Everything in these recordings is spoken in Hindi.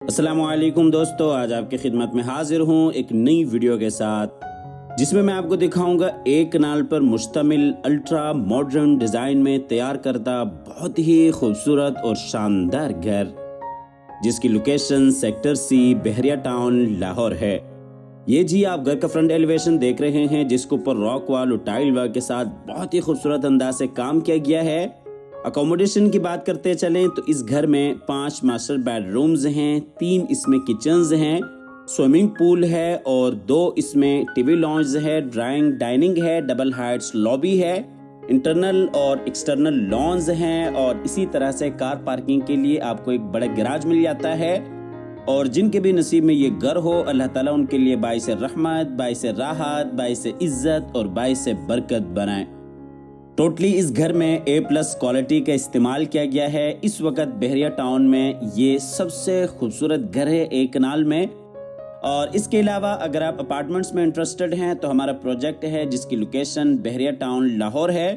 अस्सलामुअलैकुम दोस्तों, आज आपकी खिदमत में हाजिर हूँ एक नई वीडियो के साथ जिसमें मैं आपको दिखाऊंगा एक कनाल पर मुश्तमिल अल्ट्रा मॉडर्न डिज़ाइन में तैयार करदा बहुत ही खूबसूरत और शानदार घर जिसकी लोकेशन सेक्टर सी बहरिया टाउन लाहौर है। ये जी आप घर का फ्रंट एलिवेशन देख रहे हैं जिसके ऊपर रॉक वॉल और टाइल वर्क के साथ बहुत ही खूबसूरत अंदाज से काम किया गया है। अकोमोडेशन की बात करते चलें तो इस घर में 5 मास्टर बेडरूम्स हैं, 3 इसमें किचन्स हैं, स्विमिंग पूल है और 2 इसमें टीवी लॉन्ज है, ड्राइंग डाइनिंग है, डबल हाइट्स लॉबी है, इंटरनल और एक्सटर्नल लॉन्स हैं और इसी तरह से कार पार्किंग के लिए आपको एक बड़ा गैराज मिल जाता है। और जिनके भी नसीब में ये घर हो अल्लाह ताला उनके लिए बाइस रहमत, बाइस राहत, बाइस इज्जत और बाइस बरकत बनाए। टोटली इस घर में A+ क्वालिटी का इस्तेमाल किया गया है। इस वक्त बहरिया टाउन में ये सबसे खूबसूरत घर है एक कनाल में। और इसके अलावा अगर आप अपार्टमेंट्स में इंटरेस्टेड हैं तो हमारा प्रोजेक्ट है जिसकी लोकेशन बहरिया टाउन लाहौर है।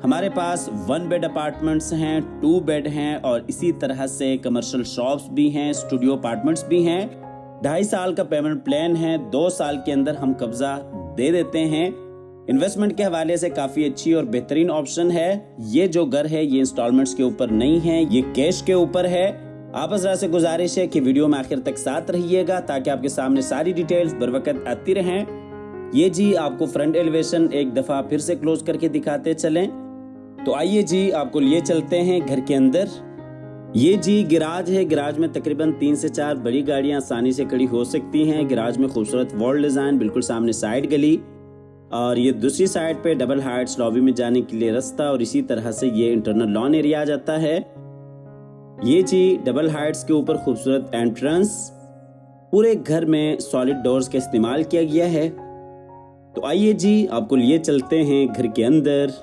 हमारे पास 1 बेड अपार्टमेंट्स हैं, 2 बेड हैं और इसी तरह से कमर्शियल शॉप्स भी हैं, स्टूडियो अपार्टमेंट्स भी हैं। 2.5 साल का पेमेंट प्लान है, 2 साल के अंदर हम कब्जा दे देते हैं। इन्वेस्टमेंट के हवाले से काफ़ी अच्छी और बेहतरीन ऑप्शन है। ये जो घर है ये इंस्टॉलमेंट्स के ऊपर नहीं है, ये कैश के ऊपर है। आप हज़रात से गुजारिश है कि वीडियो में आखिर तक साथ रहिएगा ताकि आपके सामने सारी डिटेल्स बर वक्त आती रहें। ये जी आपको फ्रंट एलिवेशन एक दफ़ा फिर से क्लोज करके दिखाते चलें। तो आइए जी आपको लिए चलते हैं घर के अंदर। ये जी गैराज है, गैराज में तकरीबन 3 से 4 बड़ी गाड़ियां आसानी से खड़ी हो सकती हैं। गैराज में खूबसूरत वॉल डिज़ाइन, बिल्कुल सामने साइड गली और ये दूसरी साइड पे डबल हाइट्स लॉबी में जाने के लिए रास्ता और इसी तरह से ये इंटरनल लॉन एरिया आ जाता है। ये जी डबल हाइट्स के ऊपर खूबसूरत एंट्रेंस, पूरे घर में सॉलिड डोर्स का इस्तेमाल किया गया है। तो आइए जी आपको लिए चलते हैं घर के अंदर।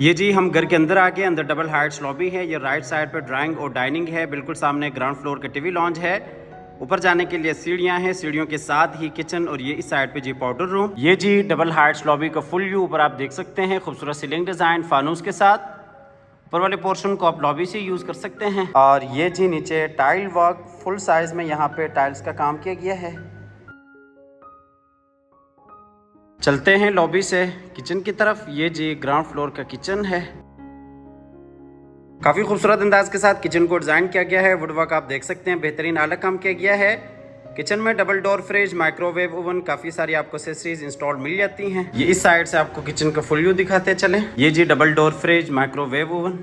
ये जी हम घर के अंदर आ गए। अंदर डबल हाइट्स लॉबी है, ये राइट साइड पे ड्राइंग और डाइनिंग है, बिल्कुल सामने ग्राउंड फ्लोर का टीवी लॉन्ज है। ऊपर जाने के लिए सीढ़ियां हैं, सीढ़ियों के साथ ही किचन और ये इस साइड पे जी पाउडर रूम। ये जी डबल हाइट्स लॉबी का फुल व्यू ऊपर आप देख सकते हैं, खूबसूरत सीलिंग डिजाइन फानूस के साथ। ऊपर वाले पोर्शन को आप लॉबी से यूज कर सकते हैं। और ये जी नीचे टाइल वर्क फुल साइज में यहाँ पे टाइल्स का काम किया गया है। चलते हैं लॉबी से किचन की तरफ। ये जी ग्राउंड फ्लोर का किचन है, काफ़ी खूबसूरत अंदाज के साथ किचन को डिज़ाइन किया गया है। वुडवर्क आप देख सकते हैं, बेहतरीन आला काम किया गया है। किचन में double door fridge, microwave oven, काफ़ी सारी आपको एक्सेसरीज इंस्टॉल मिल जाती हैं। ये इस साइड से आपको किचन का फुल व्यू दिखाते चलें। ये जी double door fridge, microwave oven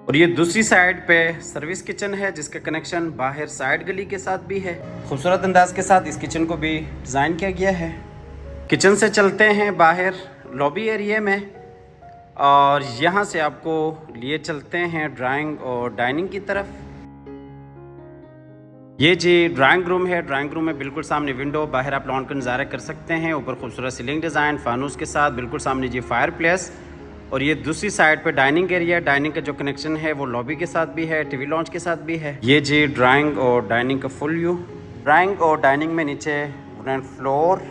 और ये दूसरी साइड पे सर्विस किचन है जिसका कनेक्शन बाहर साइड गली के साथ भी है। खूबसूरत अंदाज के साथ इस किचन को भी डिज़ाइन किया गया है। किचन से चलते हैं बाहर लॉबी एरिया में और यहाँ से आपको लिए चलते हैं ड्राइंग और डाइनिंग की तरफ। ये जी ड्राइंग रूम है, ड्राइंग रूम में बिल्कुल सामने विंडो, बाहर आप लॉन का नज़ारा कर सकते हैं। ऊपर खूबसूरत सीलिंग डिज़ाइन फानूस के साथ, बिल्कुल सामने जी फायर प्लेस और ये दूसरी साइड पे डाइनिंग एरिया। डाइनिंग का जो कनेक्शन है वो लॉबी के साथ भी है, टीवी लॉन्च के साथ भी है। ये जी ड्राइंग और डाइनिंग का फुल व्यू। ड्राइंग और डाइनिंग में नीचे वुडन फ्लोर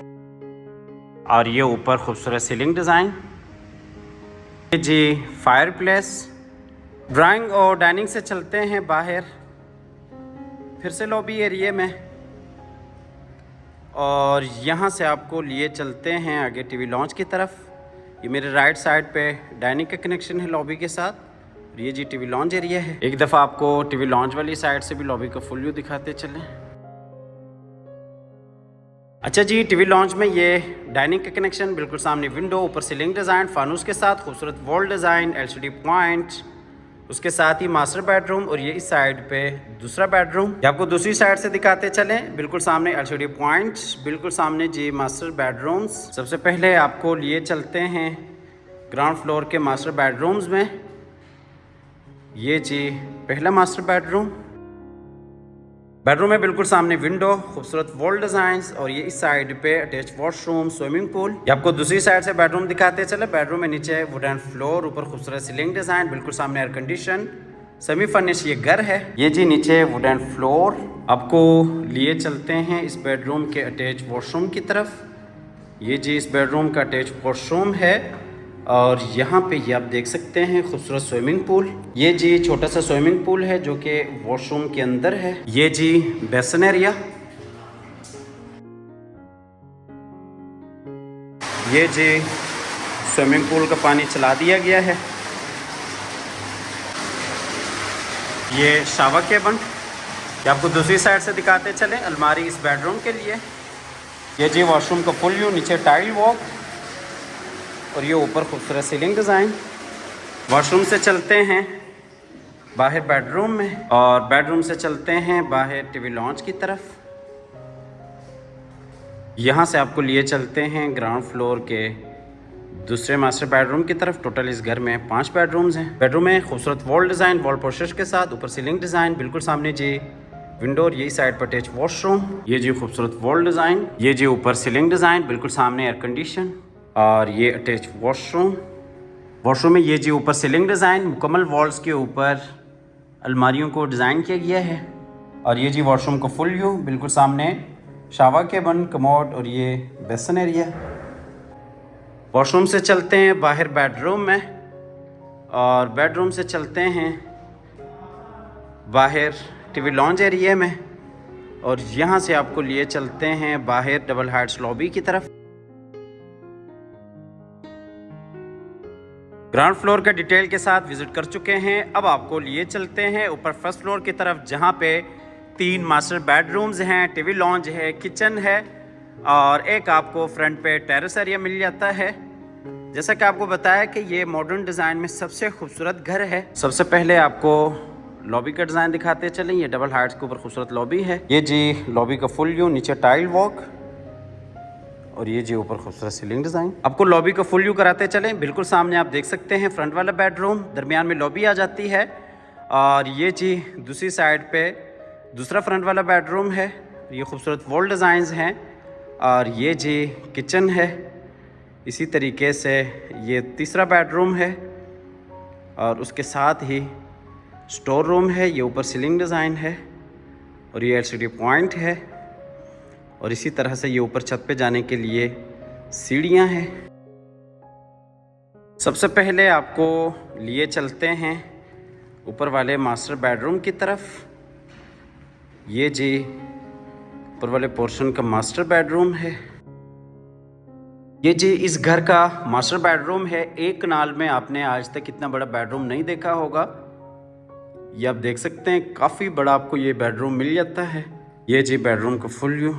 और ये ऊपर खूबसूरत सीलिंग डिज़ाइन। ये जी फायर प्लेस। ड्राइंग और डाइनिंग से चलते हैं बाहर फिर से लॉबी एरिया में और यहाँ से आपको लिए चलते हैं आगे टीवी लॉन्च की तरफ। ये मेरे राइट साइड पे डाइनिंग का कनेक्शन है लॉबी के साथ और ये जी टीवी लॉन्च एरिया है। एक दफ़ा आपको टीवी लॉन्च वाली साइड से भी लॉबी का फुल व्यू दिखाते चलें। अच्छा जी, टीवी लॉन्च में ये डाइनिंग का कनेक्शन, बिल्कुल सामने विंडो, ऊपर सीलिंग डिज़ाइन फानूस के साथ, खूबसूरत वॉल डिज़ाइन, LCD पॉइंट, उसके साथ ही मास्टर बेडरूम और ये इस साइड पे दूसरा बेडरूम। ये आपको दूसरी साइड से दिखाते चलें। बिल्कुल सामने LCD पॉइंट, बिल्कुल सामने जी मास्टर बेडरूम्स। सबसे पहले आपको लिए चलते हैं ग्राउंड फ्लोर के मास्टर बेडरूम्स में। ये जी पहला मास्टर बेडरूम। बेडरूम में बिल्कुल सामने विंडो, खूबसूरत वॉल डिजाइन्स और ये इस साइड पे अटैच वॉशरूम, स्विमिंग पूल। ये आपको दूसरी साइड से बेडरूम दिखाते चले। बेडरूम में नीचे वुडन फ्लोर, ऊपर खूबसूरत सीलिंग डिजाइन, बिल्कुल सामने एयर कंडीशन, सेमी फर्निश ये घर है। ये जी नीचे वुडन फ्लोर। आपको लिए चलते हैं इस बेडरूम के अटैच वॉशरूम की तरफ। ये जी इस बेडरूम का अटैच वॉशरूम है और यहाँ पे ये आप देख सकते हैं खूबसूरत स्विमिंग पूल। ये जी छोटा सा स्विमिंग पूल है जो कि वॉशरूम के अंदर है। ये जी बेसन एरिया। ये जी स्विमिंग पूल का पानी चला दिया गया है। ये शावर केबिन, ये आपको दूसरी साइड से दिखाते चले। अलमारी इस बेडरूम के लिए। ये जी वॉशरूम का फुल व्यू, नीचे टाइल वॉक और ये ऊपर खूबसूरत सीलिंग डिज़ाइन। वॉशरूम से चलते हैं बाहर बेडरूम में और बेडरूम से चलते हैं बाहर टीवी लॉन्च की तरफ। यहाँ से आपको लिए चलते हैं ग्राउंड फ्लोर के दूसरे मास्टर बेडरूम की तरफ। टोटल इस घर में 5 बेडरूम्स हैं। बेडरूम में खूबसूरत वॉल डिज़ाइन, वॉल पोस्टर्स के साथ, ऊपर सीलिंग डिज़ाइन, बिल्कुल सामने जी विंडो और यही साइड पर अटैच वॉशरूम। ये जी खूबसूरत वॉल डिज़ाइन, ये जी ऊपर सीलिंग डिज़ाइन, बिल्कुल सामने एयर कंडीशन और ये अटैच वॉशरूम। वॉशरूम में ये जी ऊपर सीलिंग डिज़ाइन, मुकम्मल वॉल्स के ऊपर अलमारियों को डिज़ाइन किया गया है। और ये जी वॉशरूम का फुल व्यू, बिल्कुल सामने शावर केबिन, कमोड और ये बेसन एरिया। वॉशरूम से चलते हैं बाहर बेडरूम में और बेडरूम से चलते हैं बाहर टीवी लॉन्ज एरिया में और यहाँ से आपको लिए चलते हैं बाहर डबल हाइट्स लॉबी की तरफ। ग्राउंड फ्लोर का डिटेल के साथ विजिट कर चुके हैं। अब आपको लिए चलते हैं ऊपर फर्स्ट फ्लोर की तरफ, जहाँ पे 3 मास्टर बेडरूम्स हैं, टीवी लॉन्ज है, किचन है और एक आपको फ्रंट पे टेरेस एरिया मिल जाता है। जैसा कि आपको बताया कि ये मॉडर्न डिज़ाइन में सबसे खूबसूरत घर है। सबसे पहले आपको लॉबी का डिज़ाइन दिखाते चलें। ये डबल हाइट्स के ऊपर खूबसूरत लॉबी है। ये जी लॉबी का फुल व्यू, नीचे टाइल वॉक और ये जी ऊपर खूबसूरत सीलिंग डिज़ाइन। आपको लॉबी का फुल व्यू कराते चलें। बिल्कुल सामने आप देख सकते हैं फ्रंट वाला बेडरूम, दरमियान में लॉबी आ जाती है और ये जी दूसरी साइड पे दूसरा फ्रंट वाला बेडरूम है। ये खूबसूरत वॉल डिज़ाइंस हैं और ये जी किचन है। इसी तरीके से ये तीसरा बेडरूम है और उसके साथ ही स्टोर रूम है। ये ऊपर सीलिंग डिज़ाइन है और ये एलसीडी पॉइंट है और इसी तरह से ये ऊपर छत पे जाने के लिए सीढ़ियाँ हैं। सबसे पहले आपको लिए चलते हैं ऊपर वाले मास्टर बेडरूम की तरफ। ये जी ऊपर वाले पोर्शन का मास्टर बेडरूम है। ये जी इस घर का मास्टर बेडरूम है। एक कनाल में आपने आज तक इतना बड़ा बेडरूम नहीं देखा होगा। ये आप देख सकते हैं काफ़ी बड़ा आपको ये बेडरूम मिल जाता है। ये जी बेडरूम का फुल व्यू,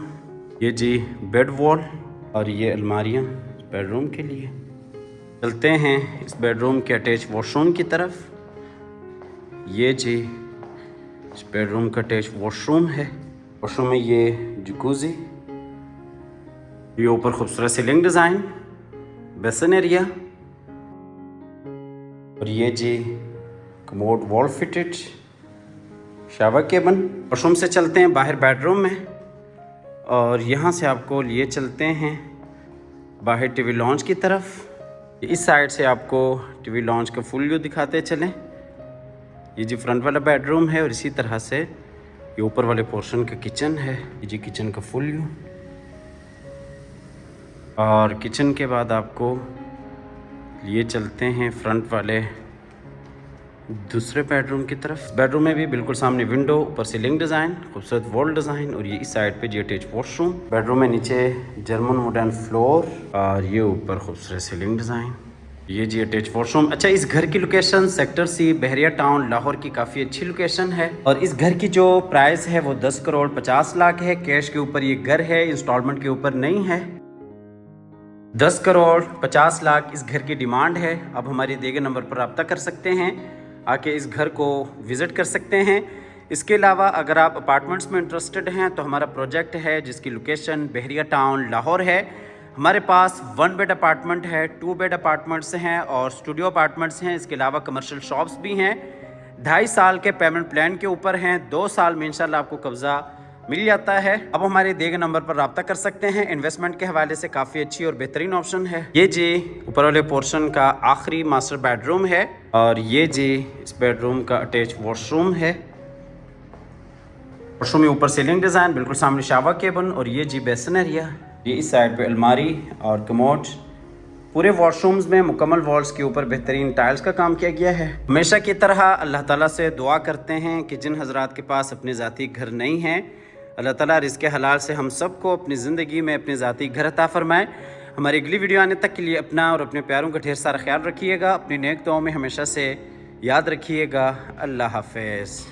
ये जी बेड वॉल और ये अलमारियाँ बेडरूम के लिए। चलते हैं इस बेडरूम के अटैच वॉशरूम की तरफ। ये जी इस बेडरूम का अटैच वॉशरूम है। वॉशरूम में ये जकूज़ी, ये ऊपर खूबसूरत सीलिंग डिज़ाइन, बेसन एरिया और ये जी commode wall fitted shower cabin. Washroom से चलते हैं बाहर बेडरूम में और यहाँ से आपको लिए चलते हैं बाहर टीवी लॉन्च की तरफ। इस साइड से आपको टीवी लॉन्च का फुल व्यू दिखाते चलें। ये जी फ्रंट वाला बेडरूम है और इसी तरह से ये ऊपर वाले पोर्शन का किचन है। ये जी किचन का फुल व्यू और किचन के बाद आपको लिए चलते हैं फ्रंट वाले दूसरे बेडरूम की तरफ। बेडरूम में भी बिल्कुल सामने विंडो, ऊपर सीलिंग डिज़ाइन, खूबसूरत वॉल डिज़ाइन और ये इस साइड पे जी अटैच वॉशरूम। बेडरूम में नीचे जर्मन वुडन फ्लोर और ये ऊपर खूबसूरत सीलिंग डिज़ाइन। ये जी अटैच वॉशरूम। अच्छा, इस घर की लोकेशन सेक्टर सी, बहरिया टाउन, लाहौर की काफ़ी अच्छी लोकेशन है और इस घर की जो प्राइस है वो 10 करोड़ 50 लाख है। कैश के ऊपर ये घर है, इंस्टॉलमेंट के ऊपर नहीं है। 10 करोड़ 50 लाख इस घर की डिमांड है। अब हमारे दिए गए नंबर पर रब्ता कर सकते हैं, आके इस घर को विज़िट कर सकते हैं। इसके अलावा अगर आप अपार्टमेंट्स में इंटरेस्टेड हैं तो हमारा प्रोजेक्ट है जिसकी लोकेशन बहरिया टाउन लाहौर है। हमारे पास 1 बेड अपार्टमेंट है, 2 बेड अपार्टमेंट्स हैं और स्टूडियो अपार्टमेंट्स हैं। इसके अलावा कमर्शियल शॉप्स भी हैं। 2.5 साल के पेमेंट प्लान के ऊपर हैं। 2 साल में इंशाल्लाह आपको कब्ज़ा मिल जाता है। अब हमारे दिए गए नंबर पर रब्ता कर सकते हैं। इन्वेस्टमेंट के हवाले से काफ़ी अच्छी और बेहतरीन ऑप्शन है। ये जी ऊपर वाले पोर्शन का आखिरी मास्टर बेडरूम है और ये जी इस बेडरूम का अटैच वॉशरूम है। वॉशरूम में ऊपर सीलिंग डिज़ाइन, बिल्कुल सामने शावर केबिन और ये जी बेसन एरिया। ये इस साइड पे अलमारी और कमोड पूरे वॉशरूम्स में मुकम्मल वॉल्स के ऊपर बेहतरीन टाइल्स का काम किया गया है। हमेशा की तरह अल्लाह ताला से दुआ करते हैं कि जिन हजरात के पास अपने ज़ाती घर नहीं हैं, अल्लाह ताला रिज़्क़ हलाल से हम सबको अपनी ज़िंदगी में अपने ज़ाती घर अता फरमाए। हमारी अगली वीडियो आने तक के लिए अपना और अपने प्यारों का ढेर सारा ख्याल रखिएगा। अपनी नेक दुआओं में हमेशा से याद रखिएगा। अल्लाह हाफ़िज़।